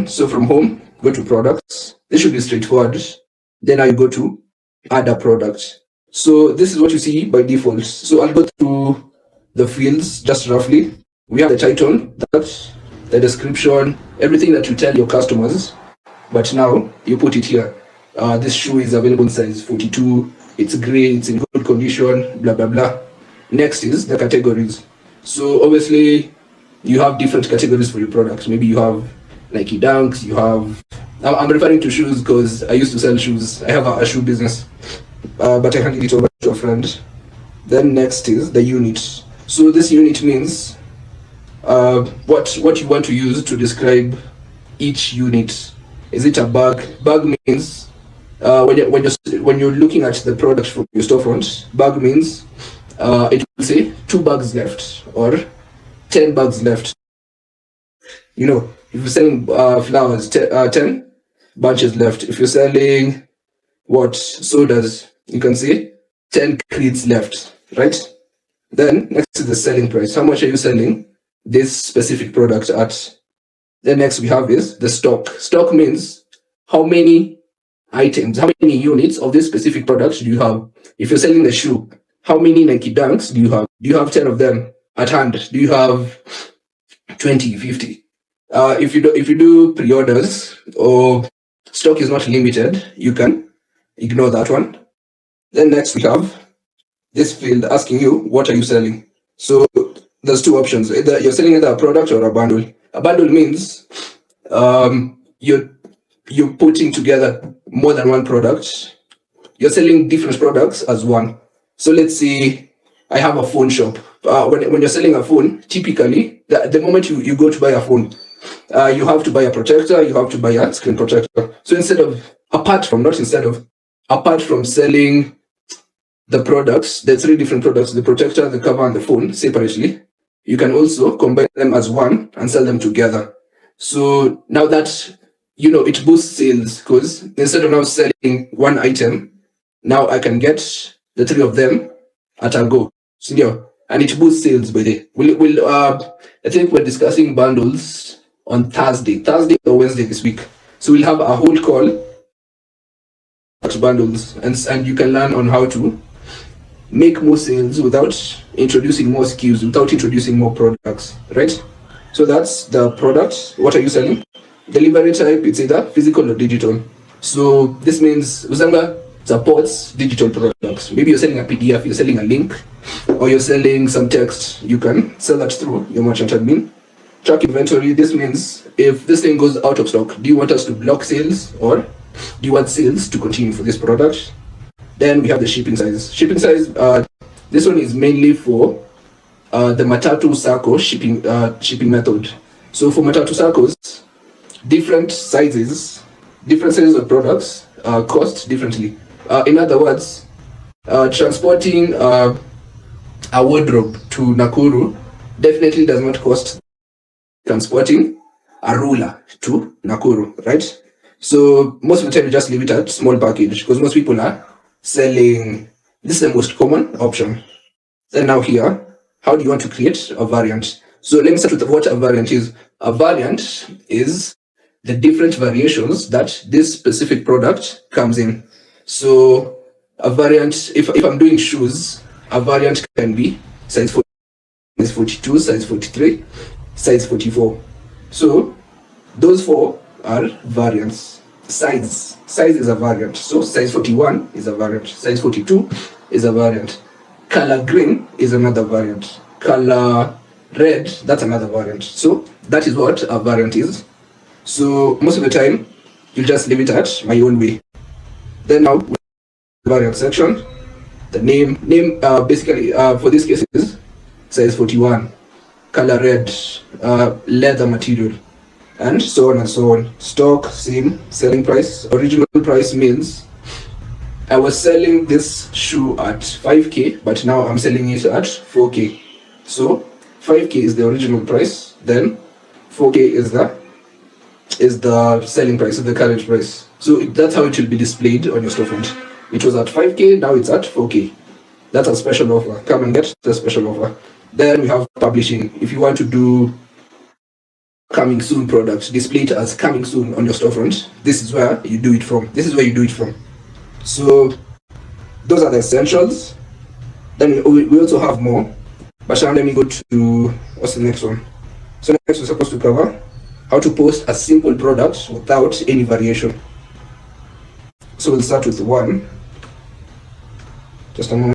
So from home, go to products. This should be straightforward. Then now you go to add a product. So this is what you see by default. So I'll go through the fields just roughly. We have the title, that the description, everything that you tell your customers, but now you put it here. This shoe is available in size 42. It's gray. It's in good condition. Blah blah blah. Next is the categories. So obviously, you have different categories for your products. Maybe you have Nike Dunks. You have. I'm referring to shoes because I used to sell shoes. I have a shoe business, but I handed it over to a friend. Then next is the unit. So this unit means what you want to use to describe each unit. Is it a bag? Bag means when you're looking at the product from your storefront, bag means it will say 2 bags left or 10 bags left. You know, if you're selling flowers, 10 bunches left. If you're selling what sodas, you can say 10 crates left, right? Then next is the selling price. How much are you selling this specific product at? Then next we have is the stock. Stock means how many items, how many units of this specific product do you have? If you're selling the shoe, how many Nike Dunks do you have? Do you have 10 of them at hand? Do you have 20, 50? If you do pre-orders or stock is not limited, you can ignore that one. Then next we have this field asking you, what are you selling? So there's 2 options. Either you're selling either a product or a bundle. A bundle means you're putting together more than one product. You're selling different products as one. So let's say I have a phone shop. When you're selling a phone, typically the moment you go to buy a phone, you have to buy a protector, you have to buy a screen protector. So apart from selling the products, the 3 different products, the protector, the cover, and the phone separately, you can also combine them as one and sell them together. So now that, it boosts sales because instead of now selling one item, now I can get the 3 of them at a go. So, and it boosts sales by the I think we're discussing bundles on Thursday or Wednesday this week. So we'll have a whole call at bundles and you can learn on how to make more sales without introducing more SKUs, without introducing more products, right? So that's the product. What are you selling? Delivery type, it's either physical or digital. So this means Uzanga supports digital products. Maybe you're selling a PDF, you're selling a link, or you're selling some text. You can sell that through your merchant admin. Track inventory, this means if this thing goes out of stock, do you want us to block sales or do you want sales to continue for this product? Then we have the shipping size. Shipping size, this one is mainly for the Matatu Sacco shipping method. So for Matatu Saccos, different sizes of products cost differently. In other words, transporting a wardrobe to Nakuru definitely does not cost transporting a ruler to Nakuru, right? So most of the time you just leave it at small package because most people are selling. This is the most common option. Then now here, how do you want to create a variant? So let me start with what a variant is. A variant is the different variations that this specific product comes in. So a variant, if I'm doing shoes, a variant can be size 42, size 43, size 44. So those 4 are variants. Size is a variant. So size 41 is a variant. Size 42 is a variant. Color green is another variant. Color red, that's another variant. So that is what a variant is. So most of the time, you just leave it at my own way. Then now, variant section, the name basically for this case is size 41, color red, leather material, and so on and so on. Stock, same, selling price. Original price means I was selling this shoe at 5k, but now I'm selling it at 4k. So 5k is the original price, then 4k is the selling price, of the current price. So that's how it will be displayed on your storefront. It was at 5k, now it's at 4k. That's a special offer. Come and get the special offer. Then we have publishing. If you want to do coming soon product, display it as coming soon on your storefront. This is where you do it from. This is where you do it from. So those are the essentials. Then we also have more. But now let me go to, what's the next one? So next we're supposed to cover how to post a simple product without any variation. So we'll start with one. Just a moment.